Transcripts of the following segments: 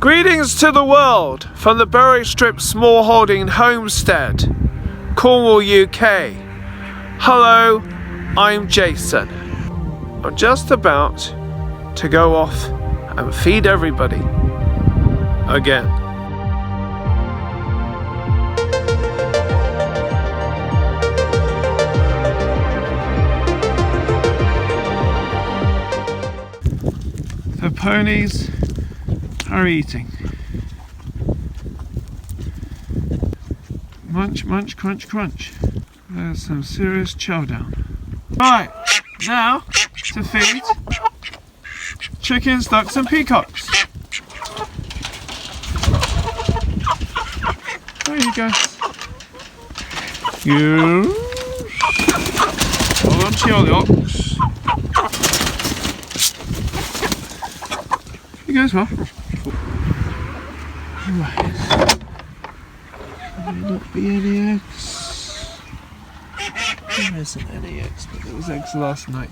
Greetings to the world from the Berrystrip Smallholding Homestead, Cornwall, UK. Hello, I'm Jason. I'm just about to go off and feed everybody again. The ponies are eating. Munch, munch, crunch, crunch. There's some serious chow down. Right, now to feed chickens, ducks and peacocks. There you go. You hold on to your yolks. You go as well. Right. There may not be any eggs. There isn't any eggs, but there was eggs last night.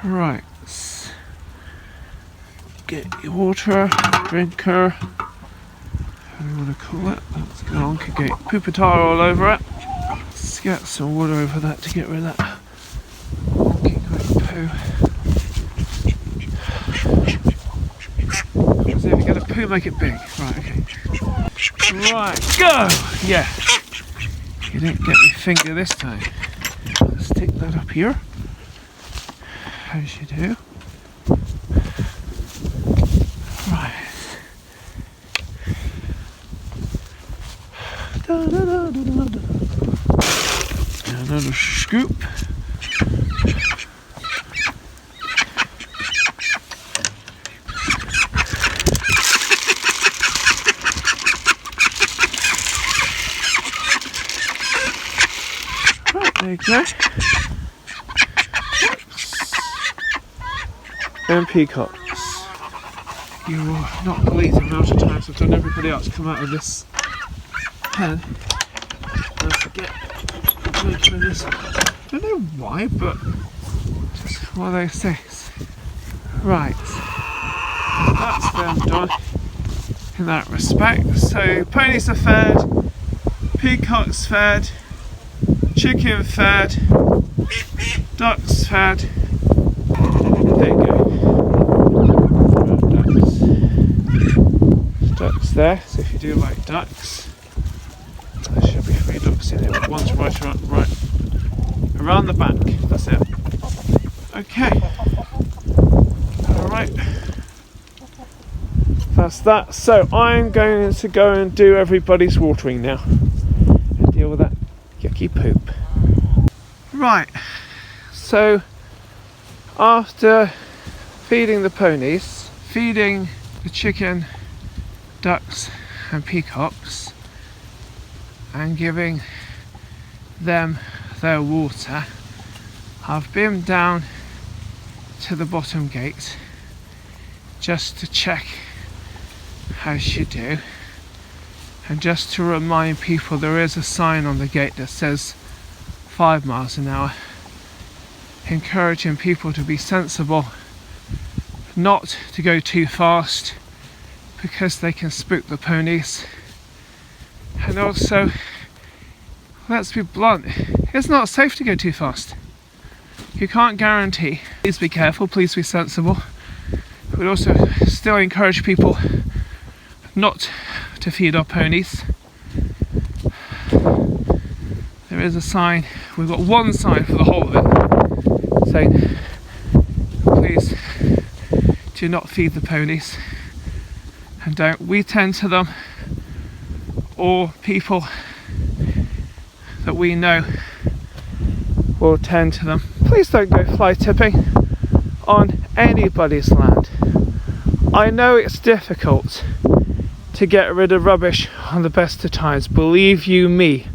Right. Get your water, drinker, whatever you want to call it. Let's go on, could get pooper tar all over it. Let's get some water over that to get rid of that wonky great poo. So if you get a poo, make it big. Right, okay. Right, go! Yeah. You didn't get my finger this time. Let's stick that up here. As you do. Right. Da, da, da, da, da, da. Another scoop. There you go. And peacocks. You will not believe the amount of times I've done everybody else come out of this pen and forget to make this. I don't know why, but just one of those things. Right. That's them done in that respect. So ponies are fed, peacocks fed, chicken fed, ducks fed. There you go. Ducks there. So if you do like ducks, there should be 3 ducks in it. One's right around the back. That's it. Okay. All right. That's that. So I'm going to go and do everybody's watering now and deal with that yucky poop. Right, so after feeding the ponies, feeding the chicken, ducks and peacocks and giving them their water, I've been down to the bottom gate just to check how she do. And just to remind people, there is a sign on the gate that says 5 miles an hour, encouraging people to be sensible, not to go too fast because they can spook the ponies. And also, let's be blunt, it's not safe to go too fast. You can't guarantee. Please be careful, please be sensible. We'd also still encourage people not to feed our ponies. There is a sign, we've got one sign for the whole of it saying please do not feed the ponies and don't we tend to them, or people that we know will tend to them. Please don't go fly tipping on anybody's land. I know it's difficult to get rid of rubbish on the best of times, believe you me,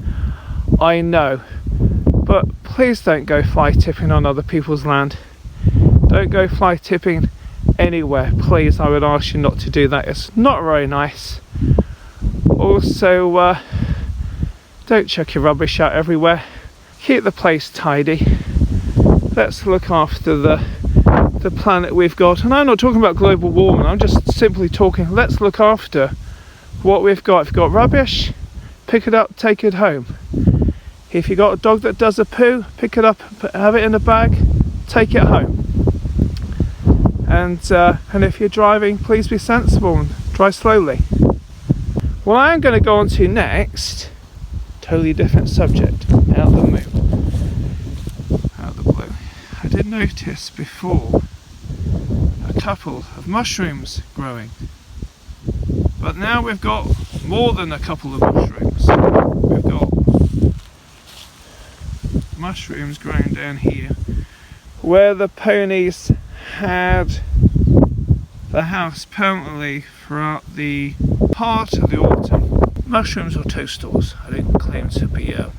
I know, but please don't go fly tipping on other people's land. Don't go fly tipping anywhere, please. I would ask you not to do that. It's not very nice. Also, don't chuck your rubbish out everywhere. Keep the place tidy. Let's look after the the planet we've got. And I'm not talking about global warming, I'm just simply talking, let's look after what we've got. If you've got rubbish, pick it up, take it home. If you've got a dog that does a poo, pick it up, have it in a bag, take it home. And if you're driving, please be sensible and drive slowly. What I am going to go on to next, totally different subject, out of the moon, out of the blue. I did notice before a couple of mushrooms growing, but now we've got more than a couple of mushrooms. We've got mushrooms growing down here where the ponies had the house permanently throughout the part of the autumn. Mushrooms or toadstools, I don't claim to be a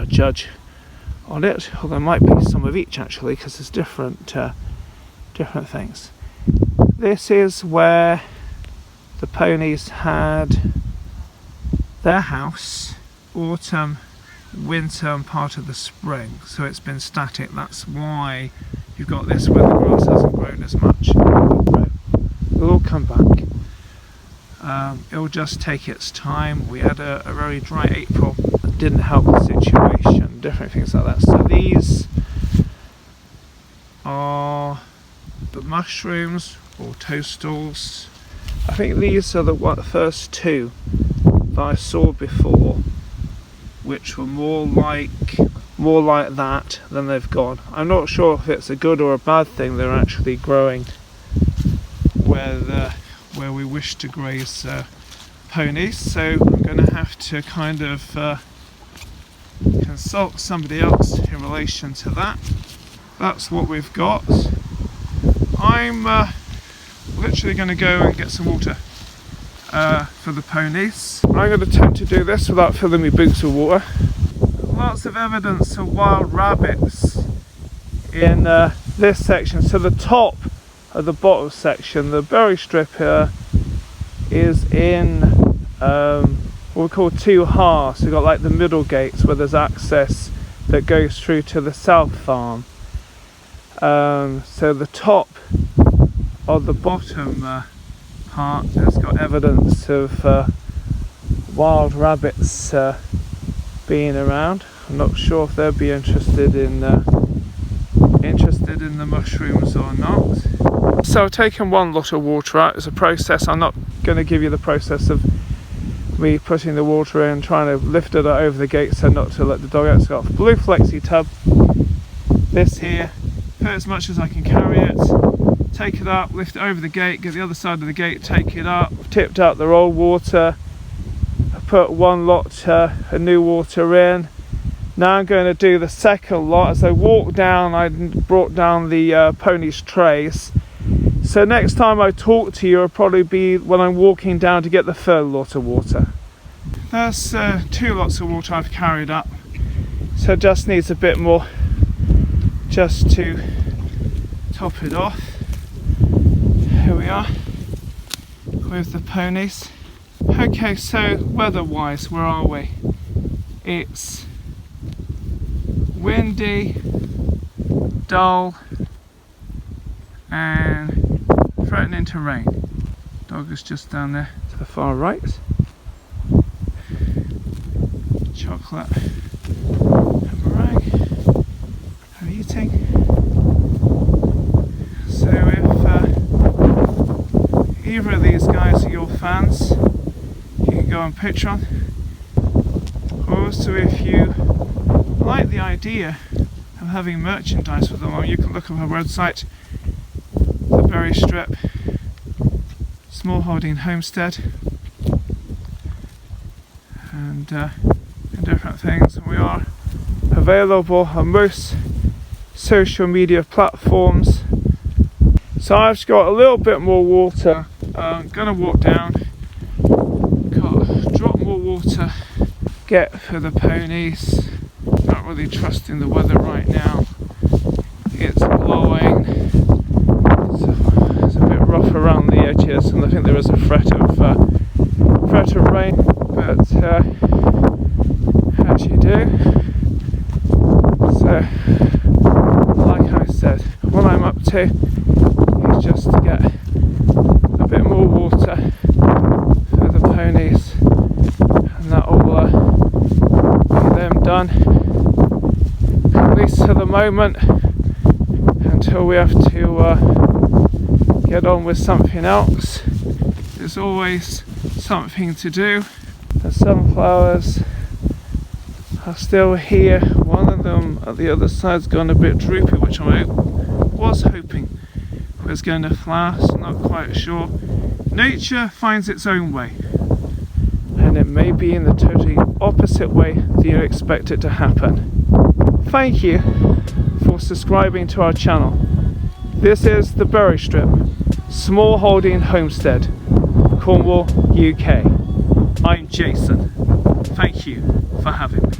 judge on it, although there might be some of each actually, because there's different things. This is where the ponies had their house autumn, winter and part of the spring, so it's been static. That's why you've got this where the grass hasn't grown as much. It'll all come back. It'll just take its time. We had a very dry April that didn't help the situation, different things like that. So these are the mushrooms or toadstools. I think these are the first two that I saw before, which were more like that than they've gone. I'm not sure if it's a good or a bad thing they're actually growing where we wish to graze ponies, so I'm going to have to kind of consult somebody else in relation to that. That's what we've got. I'm literally going to go and get some water for the ponies. I'm going to attempt to do this without filling my boots with water. Lots of evidence of wild rabbits in this section. So the top of the bottom section, the Berrystrip here, is in what we call two halves. So you've got like the middle gates where there's access that goes through to the south farm. So the top of the bottom part has got evidence of wild rabbits being around. I'm not sure if they'll be interested in the mushrooms or not. So I've taken one lot of water out. It's a process. I'm not going to give you the process of me putting the water in, trying to lift it over the gate so not to let the dog out. It's got a blue flexi tub. This here, put as much as I can carry it, take it up, lift it over the gate, get the other side of the gate, take it up, tipped out the old water, put one lot of new water in. Now I'm going to do the second lot. As I walk down, I brought down the ponies' trays. So next time I talk to you, it'll probably be when I'm walking down to get the third lot of water. That's 2 lots of water I've carried up. So it just needs a bit more just to top it off. Here we are with the ponies. Okay, so weather-wise, where are we? It's windy, dull, and threatening to rain. Dog is just down there to the far right. Chocolate and meringue are eating. So if either of these guys are your fans, you can go on Patreon. Also, if you like the idea of having merchandise with them, or you can look on our website, the Berrystrip Smallholding Homestead, and different things. We are available on most social media platforms. So I've just got a little bit more water. I'm gonna walk down, drop more water, get for the ponies. Not really trusting the weather right now. It's blowing. It's a bit rough around the edges, and I think there is a threat of rain. But as you do. So, like I said, when I'm up up to is just to get a bit more water for the ponies, and that will be them done, at least for the moment, until we have to get on with something else. There's always something to do. The sunflowers are still here. One of them at the other side's gone a bit droopy, which I was hoping was going to flower, so not quite sure. Nature finds its own way, and it may be in the totally opposite way that you expect it to happen. Thank you for subscribing to our channel. This is the Berrystrip Small Holding Homestead, Cornwall, UK. I'm Jason. Thank you for having me.